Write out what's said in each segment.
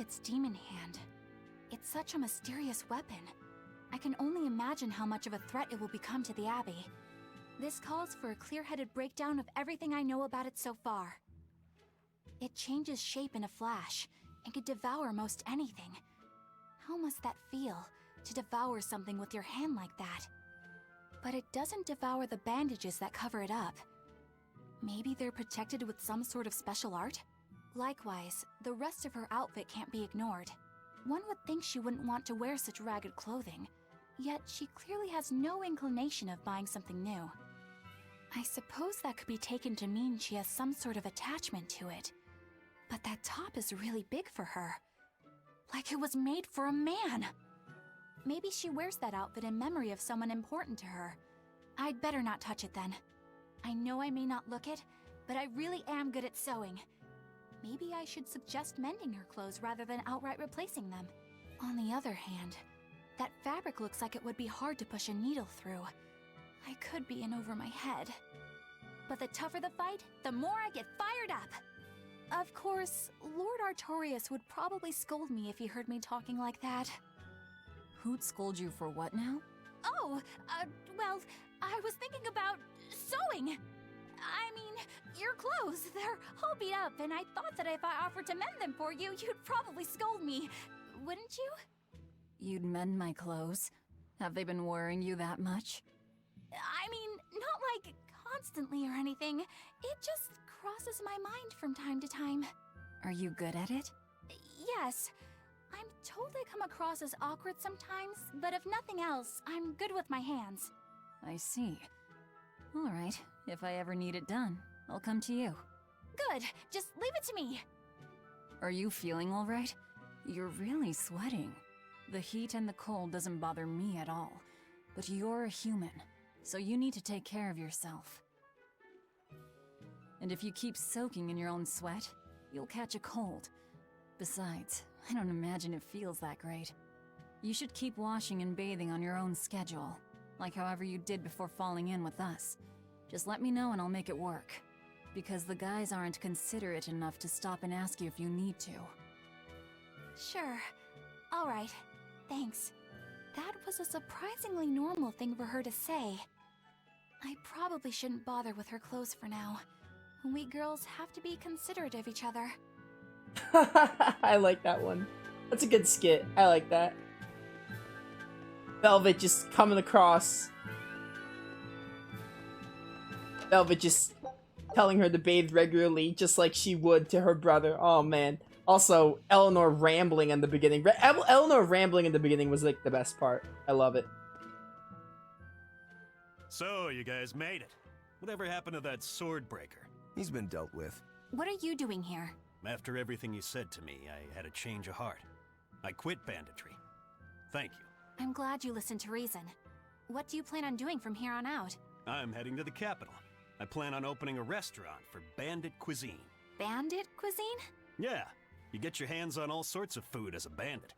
its demon hand. It's such a mysterious weapon. I can only imagine how much of a threat it will become to the Abbey. This calls for a clear-headed breakdown of everything I know about it so far. It changes shape in a flash, and could devour most anything. How must that feel, to devour something with your hand like that? But it doesn't devour the bandages that cover it up. Maybe they're protected with some sort of special art? Likewise, the rest of her outfit can't be ignored. One would think she wouldn't want to wear such ragged clothing, yet she clearly has no inclination of buying something new. I suppose that could be taken to mean she has some sort of attachment to it. But that top is really big for her. Like it was made for a man. Maybe she wears that outfit in memory of someone important to her. I'd better not touch it then. I know I may not look it, but I really am good at sewing. Maybe I should suggest mending her clothes rather than outright replacing them. On the other hand, that fabric looks like it would be hard to push a needle through. I could be in over my head. But the tougher the fight, the more I get fired up. Of course, Lord Artorias would probably scold me if he heard me talking like that. Who'd scold you for what now? Oh, well, I was thinking about sewing. I mean, your clothes, they're all beat up, and I thought that if I offered to mend them for you, you'd probably scold me. Wouldn't you? You'd mend my clothes? Have they been worrying you that much? I mean, not like constantly or anything. It just crosses my mind from time to time. Are you good at it? Yes. I'm told I come across as awkward sometimes, but if nothing else, I'm good with my hands. I see. All right, if I ever need it done, I'll come to you. Good, just leave it to me. Are you feeling all right? You're really sweating. The heat and the cold doesn't bother me at all, but you're a human, so you need to take care of yourself. And if you keep soaking in your own sweat, you'll catch a cold. Besides, I don't imagine it feels that great. You should keep washing and bathing on your own schedule, like however you did before falling in with us. Just let me know and I'll make it work. Because the guys aren't considerate enough to stop and ask you if you need to. Sure. All right. Thanks. That was a surprisingly normal thing for her to say. I probably shouldn't bother with her clothes for now. We girls have to be considerate of each other. I like that one. That's a good skit. I like that. Velvet just coming across. Velvet just telling her to bathe regularly, just like she would to her brother. Oh man. Also, Eleanor rambling in the beginning. Eleanor rambling in the beginning was like the best part. I love it. So, you guys made it. Whatever happened to that sword breaker? He's been dealt with. What are you doing here? After everything you said to me, I had a change of heart. I quit banditry. Thank you. I'm glad you listened to reason. What do you plan on doing from here on out? I'm heading to the capital. I plan on opening a restaurant for bandit cuisine. Bandit cuisine? Yeah, you get your hands on all sorts of food as a bandit.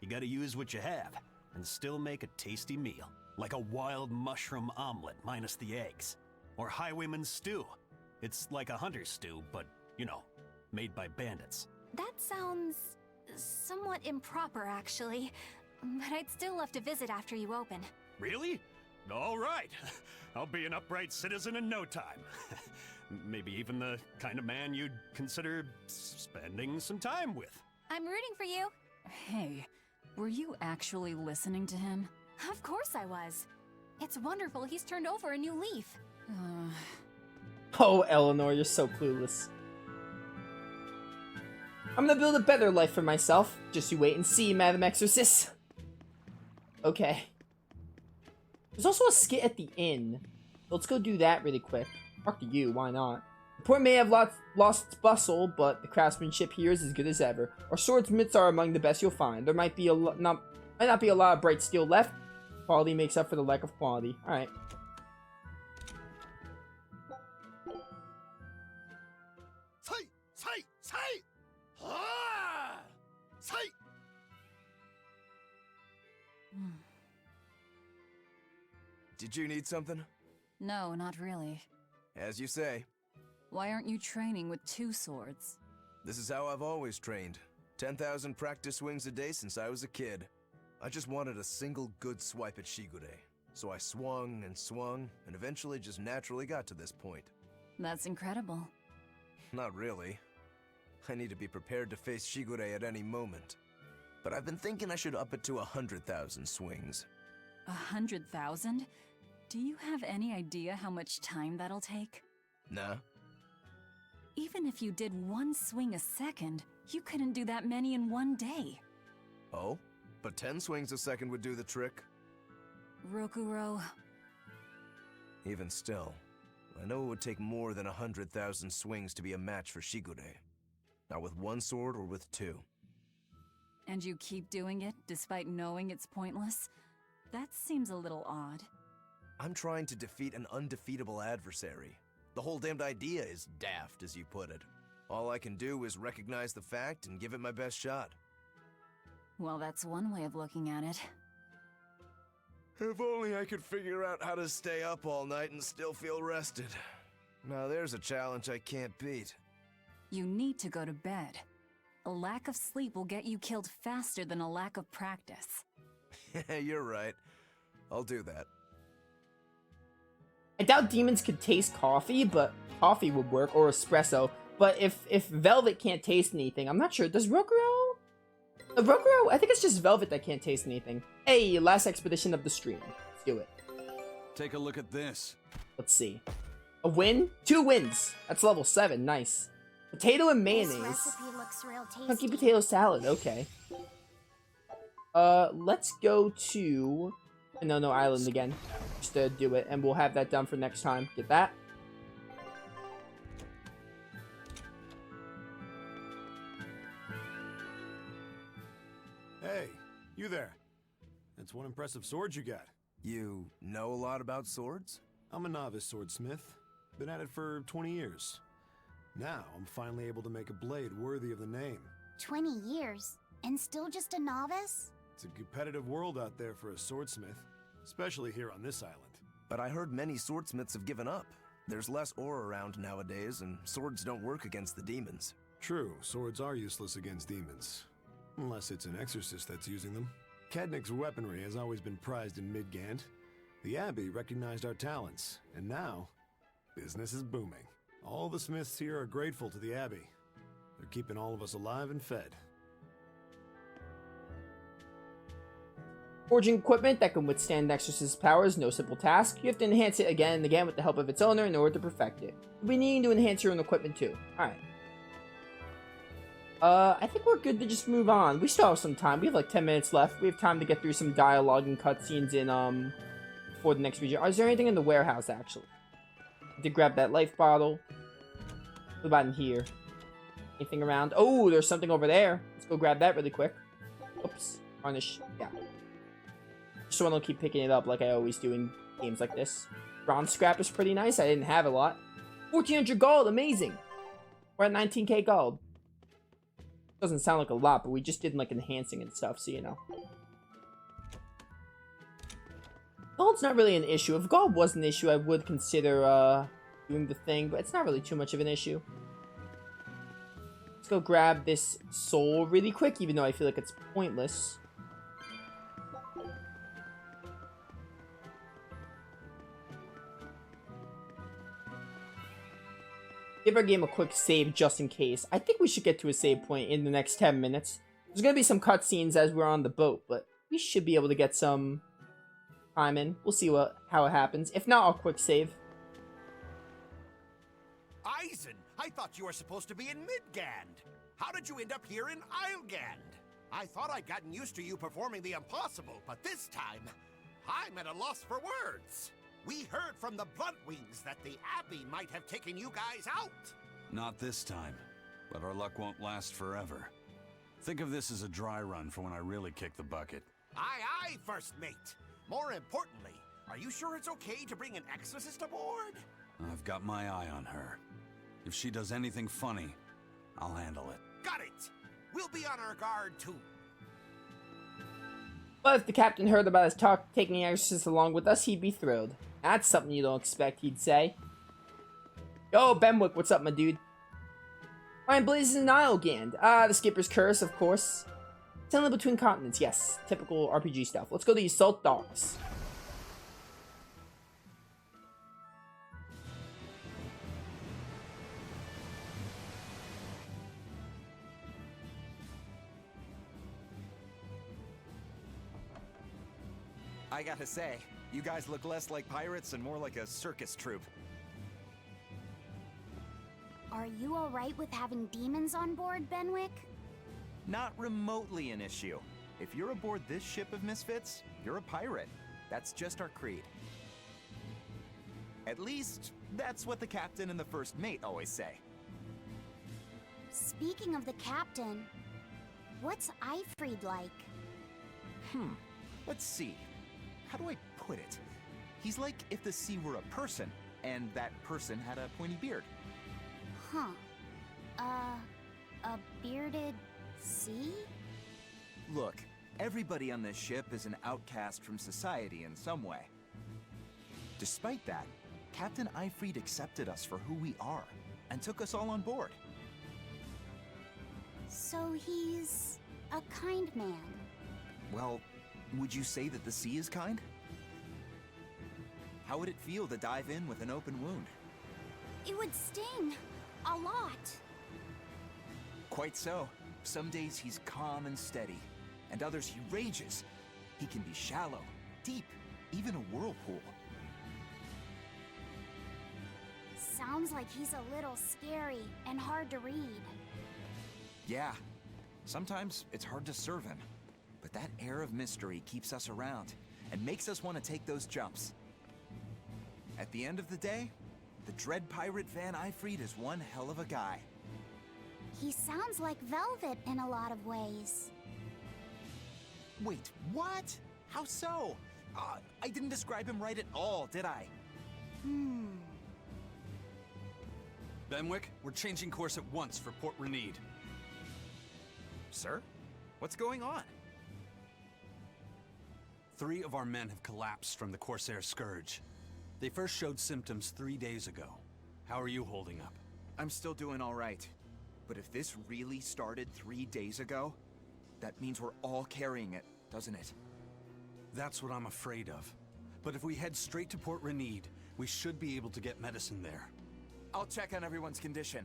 You gotta use what you have, and still make a tasty meal. Like a wild mushroom omelet minus the eggs. Or highwayman's stew. It's like a hunter's stew, but, you know, made by bandits. That sounds somewhat improper, actually. But I'd still love to visit after you open. Really? All right. I'll be an upright citizen in no time. Maybe even the kind of man you'd consider spending some time with. I'm rooting for you. Hey, were you actually listening to him? Of course I was. It's wonderful he's turned over a new leaf. Oh, Eleanor, you're so clueless. I'm gonna build a better life for myself. Just you wait and see, Madam Exorcist. Okay. There's also a skit at the inn. Let's go do that really quick. Talk to you, why not? The port may have lost its bustle, but the craftsmanship here is as good as ever. Our swordsmiths are among the best you'll find. There might not be a lot of bright steel left. Quality makes up for the lack of quality. Alright. Did you need something? No, not really. As you say. Why aren't you training with 2 swords? This is how I've always trained. 10,000 practice swings a day since I was a kid. I just wanted a single good swipe at Shigure. So I swung, and eventually just naturally got to this point. That's incredible. Not really. I need to be prepared to face Shigure at any moment. But I've been thinking I should up it to 100,000 swings. 100,000? Do you have any idea how much time that'll take? Nah. Even if you did one swing a second, you couldn't do that many in one day. Oh? But 10 swings a second would do the trick. Rokuro. Even still, I know it would take more than 100,000 swings to be a match for Shigure. Not with one sword or with two. And you keep doing it despite knowing it's pointless? That seems a little odd. I'm trying to defeat an undefeatable adversary. The whole damned idea is daft, as you put it. All I can do is recognize the fact and give it my best shot. Well, that's one way of looking at it. If only I could figure out how to stay up all night and still feel rested. Now there's a challenge I can't beat. You need to go to bed. A lack of sleep will get you killed faster than a lack of practice. You're right. I'll do that. I doubt demons could taste coffee, but coffee would work, or espresso. But if Velvet can't taste anything, I'm not sure. Does Rokuro? Rokuro? I think it's just Velvet that can't taste anything. Hey, last expedition of the stream. Let's do it. Take a look at this. Let's see. A win? 2 wins. That's level 7. Nice. Potato and This mayonnaise. recipe looks real tasty. Chunky potato salad. Okay. Let's go to No Island again. Just to do it, and we'll have that done for next time. Get that? Hey, you there. That's one impressive sword you got. You know a lot about swords? I'm a novice swordsmith. Been at it for 20 years. Now, I'm finally able to make a blade worthy of the name. 20 years, and still just a novice? It's a competitive world out there for a swordsmith, especially here on this island. But I heard many swordsmiths have given up. There's less ore around nowadays, and swords don't work against the demons. True, swords are useless against demons. Unless it's an exorcist that's using them. Kadnik's weaponry has always been prized in Midgand. The Abbey recognized our talents, and now, business is booming. All the smiths here are grateful to the Abbey. They're keeping all of us alive and fed. Forging equipment that can withstand Exorcist's powers, no simple task. You have to enhance it again and again with the help of its owner in order to perfect it. You'll be needing to enhance your own equipment too. Alright. I think we're good to just move on. We still have some time. We have like 10 minutes left. We have time to get through some dialogue and cutscenes in, before the next region. Is there anything in the warehouse, actually? To grab that life bottle. What about in here? Anything around? Oh, there's something over there. Let's go grab that really quick. Oops. Varnish. Yeah. Just so I don't keep picking it up like I always do in games like this. Bronze scrap is pretty nice. I didn't have a lot. 1,400 gold. Amazing. We're at 19k gold. Doesn't sound like a lot, but we just did like enhancing and stuff, so you know. Gold's not really an issue. If gold was an issue, I would consider doing the thing, but it's not really too much of an issue. Let's go grab this soul really quick, even though I feel like it's pointless. Give our game a quick save just in case. I think we should get to a save point in the next 10 minutes. There's gonna be some cutscenes as we're on the boat, but we should be able to get some time in. We'll see how it happens. If not, I'll quick save. Eisen, I thought you were supposed to be in Midgand. How did you end up here in Islegand? I thought I'd gotten used to you performing the impossible, but this time, I'm at a loss for words. We heard from the Bluntwings that the Abbey might have taken you guys out. Not this time, but our luck won't last forever. Think of this as a dry run for when I really kick the bucket. Aye, aye, First Mate. More importantly, are you sure it's okay to bring an exorcist aboard? I've got my eye on her. If she does anything funny, I'll handle it. Got it. We'll be on our guard, too. But if the captain heard about us taking the exorcist along with us, he'd be thrilled. That's something you don't expect he'd say. Yo, Benwick, what's up, my dude? Iron Blazes and Islegand. The Skipper's Curse, of course. Sailing between continents, yes. Typical RPG stuff. Let's go to the Assault Docks. I gotta say, you guys look less like pirates and more like a circus troupe. Are you alright with having demons on board, Benwick? Not remotely an issue. If you're aboard this ship of misfits, you're a pirate. That's just our creed. At least, that's what the captain and the first mate always say. Speaking of the captain, what's Eifried like? Let's see. How do I put it? He's like if the sea were a person, and that person had a pointy beard. Huh. A bearded sea? Look, everybody on this ship is an outcast from society in some way. Despite that, Captain Eifried accepted us for who we are, and took us all on board. So he's a kind man. Well, would you say that the sea is kind? How would it feel to dive in with an open wound? It would sting. A lot. Quite so. Some days he's calm and steady, and others he rages. He can be shallow, deep, even a whirlpool. Sounds like he's a little scary and hard to read. Yeah, sometimes it's hard to serve him, but that air of mystery keeps us around and makes us want to take those jumps. At the end of the day, the dread pirate Van Eifried is one hell of a guy. He sounds like Velvet in a lot of ways. Wait, what? How so? I didn't describe him right at all, did I? Benwick, we're changing course at once for Port Renede. Sir? What's going on? 3 of our men have collapsed from the Corsair Scourge. They first showed symptoms 3 days ago. How are you holding up? I'm still doing all right. But if this really started 3 days ago, that means we're all carrying it, doesn't it? That's what I'm afraid of. But if we head straight to Port Renede, we should be able to get medicine there. I'll check on everyone's condition.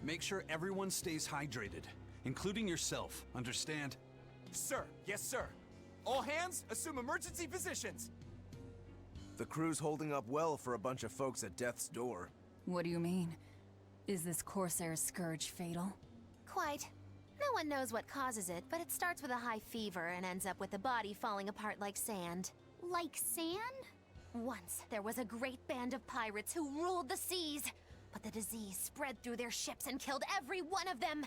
Make sure everyone stays hydrated, including yourself, understand? Sir, yes sir. All hands, assume emergency positions. The crew's holding up well for a bunch of folks at death's door. What do you mean? Is this Corsair Scourge fatal? Quite. No one knows what causes it, but it starts with a high fever and ends up with the body falling apart like sand. Like sand? Once, there was a great band of pirates who ruled the seas, but the disease spread through their ships and killed every one of them.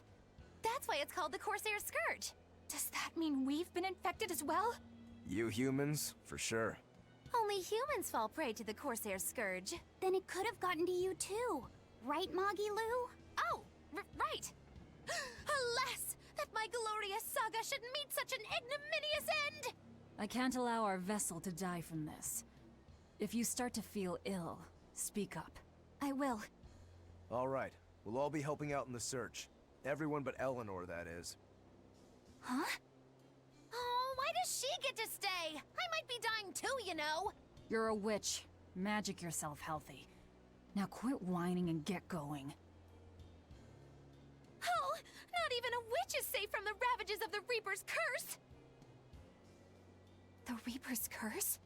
That's why it's called the Corsair Scourge. Does that mean we've been infected as well? You humans, for sure. Only humans fall prey to the Corsair Scourge. Then it could have gotten to you too. Right, Moggy Lou? Oh, right! Alas, that my glorious saga should meet such an ignominious end! I can't allow our vessel to die from this. If you start to feel ill, speak up. I will. All right, we'll all be helping out in the search. Everyone but Eleanor, that is. Huh? Oh, why does she get to stay? I might be dying too, you know. You're a witch. Magic yourself healthy. Now quit whining and get going. Oh, not even a witch is safe from the ravages of the Reaper's curse! The Reaper's curse?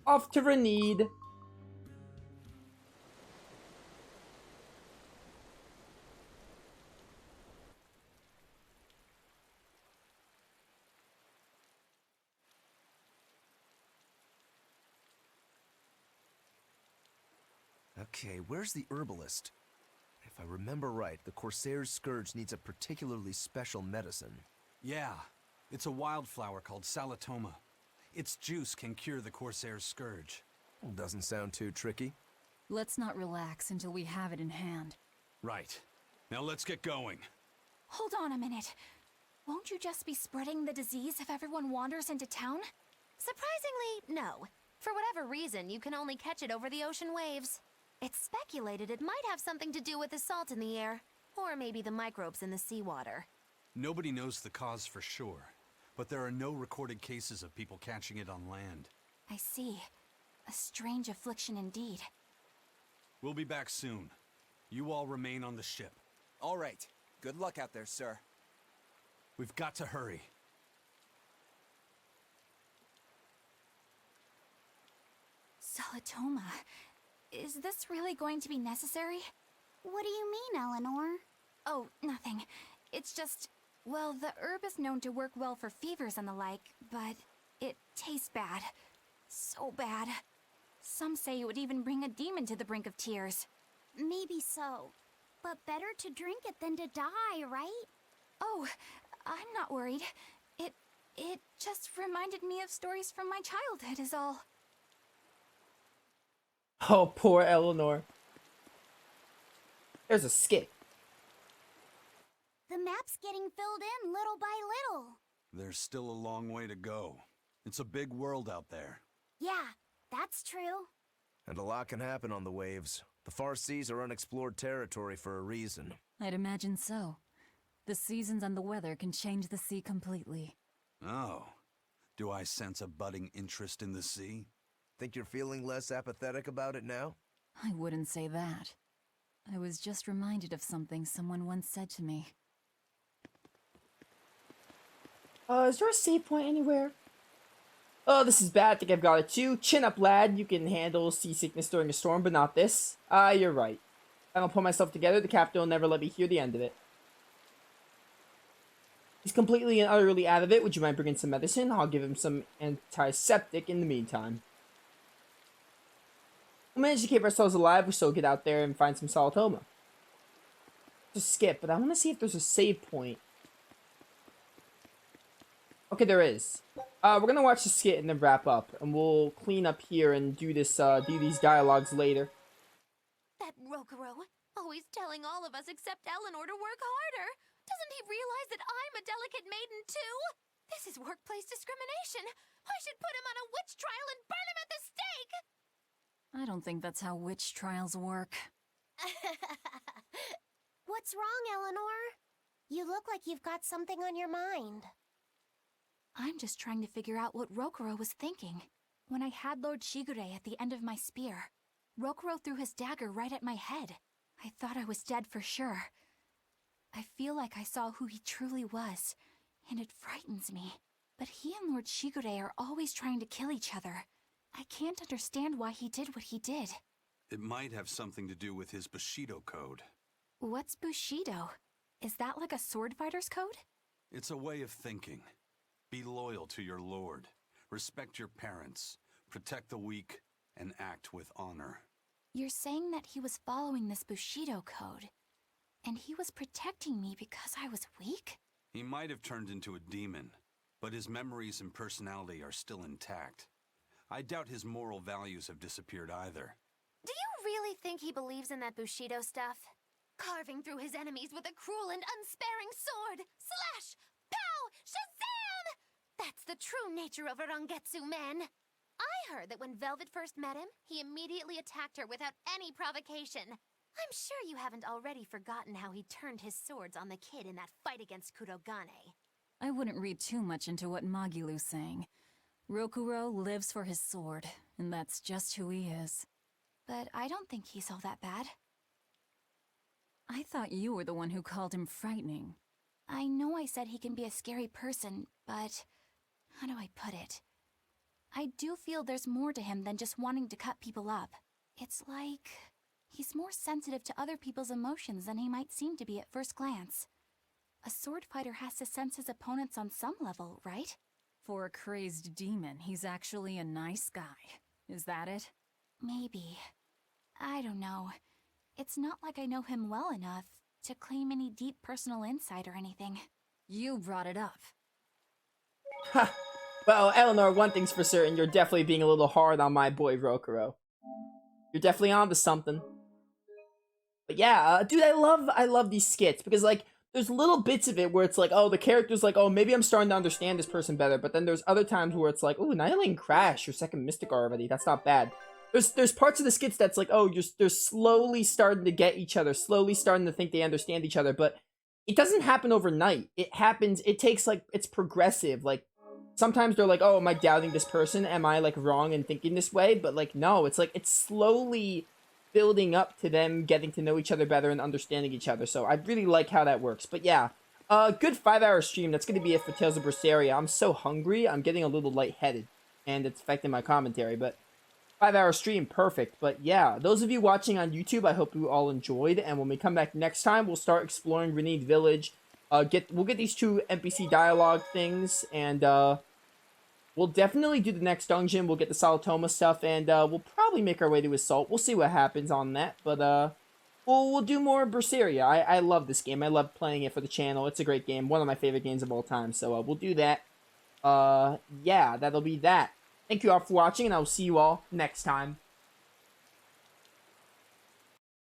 Off to Renede. Okay, where's the herbalist? If I remember right, the Corsair's Scourge needs a particularly special medicine. Yeah, it's a wildflower called Salatoma. Its juice can cure the Corsair's Scourge. Doesn't sound too tricky. Let's not relax until we have it in hand. Right. Now let's get going. Hold on a minute. Won't you just be spreading the disease if everyone wanders into town? Surprisingly, no. For whatever reason, you can only catch it over the ocean waves. It's speculated it might have something to do with the salt in the air, or maybe the microbes in the seawater. Nobody knows the cause for sure, but there are no recorded cases of people catching it on land. I see. A strange affliction indeed. We'll be back soon. You all remain on the ship. All right. Good luck out there, sir. We've got to hurry. Solitoma. Is this really going to be necessary? What do you mean, Eleanor? Oh, nothing. It's just, well, the herb is known to work well for fevers and the like, but it tastes bad. So bad. Some say it would even bring a demon to the brink of tears. Maybe so. But better to drink it than to die, right? Oh, I'm not worried. It just reminded me of stories from my childhood is all. Oh, poor Eleanor. There's a skit. The map's getting filled in little by little. There's still a long way to go. It's a big world out there. Yeah, that's true. And a lot can happen on the waves. The far seas are unexplored territory for a reason. I'd imagine so. The seasons and the weather can change the sea completely. Oh. Do I sense a budding interest in the sea? Think you're feeling less apathetic about it now? I wouldn't say that. I was just reminded of something someone once said to me. Is there a save point anywhere? Oh, this is bad. I think I've got it too. Chin up, lad. You can handle seasickness during a storm, but not this. You're right. I don't pull myself together. The captain will never let me hear the end of it. He's completely and utterly out of it. Would you mind bringing some medicine? I'll give him some antiseptic in the meantime. We'll manage to keep ourselves alive. We still get out there and find some Solitoma. Just skip, but I want to see if there's a save point. Okay, there is. We're gonna watch the skit and then wrap up, and we'll clean up here and do this, do these dialogues later. That Rokuro, always telling all of us except Eleanor to work harder. Doesn't he realize that I'm a delicate maiden too? This is workplace discrimination. I should put him on a witch trial and burn him at the stake. I don't think that's how witch trials work. What's wrong, Eleanor? You look like you've got something on your mind. I'm just trying to figure out what Rokuro was thinking. When I had Lord Shigure at the end of my spear, Rokuro threw his dagger right at my head. I thought I was dead for sure. I feel like I saw who he truly was, and it frightens me. But he and Lord Shigure are always trying to kill each other. I can't understand why he did what he did. It might have something to do with his Bushido code. What's Bushido? Is that like a sword fighter's code? It's a way of thinking. Be loyal to your lord, respect your parents, protect the weak, and act with honor. You're saying that he was following this Bushido code, and he was protecting me because I was weak? He might have turned into a demon, but his memories and personality are still intact. I doubt his moral values have disappeared either. Do you really think he believes in that Bushido stuff? Carving through his enemies with a cruel and unsparing sword! Slash! Pow! Shazam! That's the true nature of a Rangetsu man. I heard that when Velvet first met him, he immediately attacked her without any provocation. I'm sure you haven't already forgotten how he turned his swords on the kid in that fight against Kurogane. I wouldn't read too much into what Magilu's saying. Rokuro lives for his sword, and that's just who he is. But I don't think he's all that bad. I thought you were the one who called him frightening. I know I said he can be a scary person, but how do I put it? I do feel there's more to him than just wanting to cut people up. It's like he's more sensitive to other people's emotions than he might seem to be at first glance. A sword fighter has to sense his opponents on some level, right? For a crazed demon, he's actually a nice guy. Is that it? Maybe. I don't know. It's not like I know him well enough to claim any deep personal insight or anything. You brought it up. Ha! Well, Eleanor, one thing's for certain, you're definitely being a little hard on my boy Rokuro. You're definitely onto something. But yeah, dude, I love these skits, because, like, there's little bits of it where it's like, oh, the character's like, oh, maybe I'm starting to understand this person better, but then there's other times where it's like, oh, Nihiling Crash, your second Mystic already, that's not bad. there's parts of the skits that's like, oh, they're slowly starting to get each other, slowly starting to think they understand each other, but it doesn't happen overnight. It takes, like, it's progressive. Like, sometimes they're like, oh, am I doubting this person? Am I, like, wrong in thinking this way? But, like, no, it's like, it's slowly building up to them getting to know each other better and understanding each other. So I really like how that works. But yeah, good 5-hour stream. That's going to be it for Tales of Berseria. I'm so hungry. I'm getting a little lightheaded, and it's affecting my commentary, but 5-hour stream, perfect. But yeah, those of you watching on YouTube, I hope you all enjoyed. And when we come back next time, we'll start exploring Renede Village. We'll get these 2 NPC dialogue things, and we'll definitely do the next dungeon. We'll get the Salatoma stuff, and we'll probably make our way to Assault. We'll see what happens on that, but we'll do more Berseria. I love this game. I love playing it for the channel. It's a great game, one of my favorite games of all time. So we'll do that. Yeah, that'll be that. Thank you all for watching, and I will see you all next time.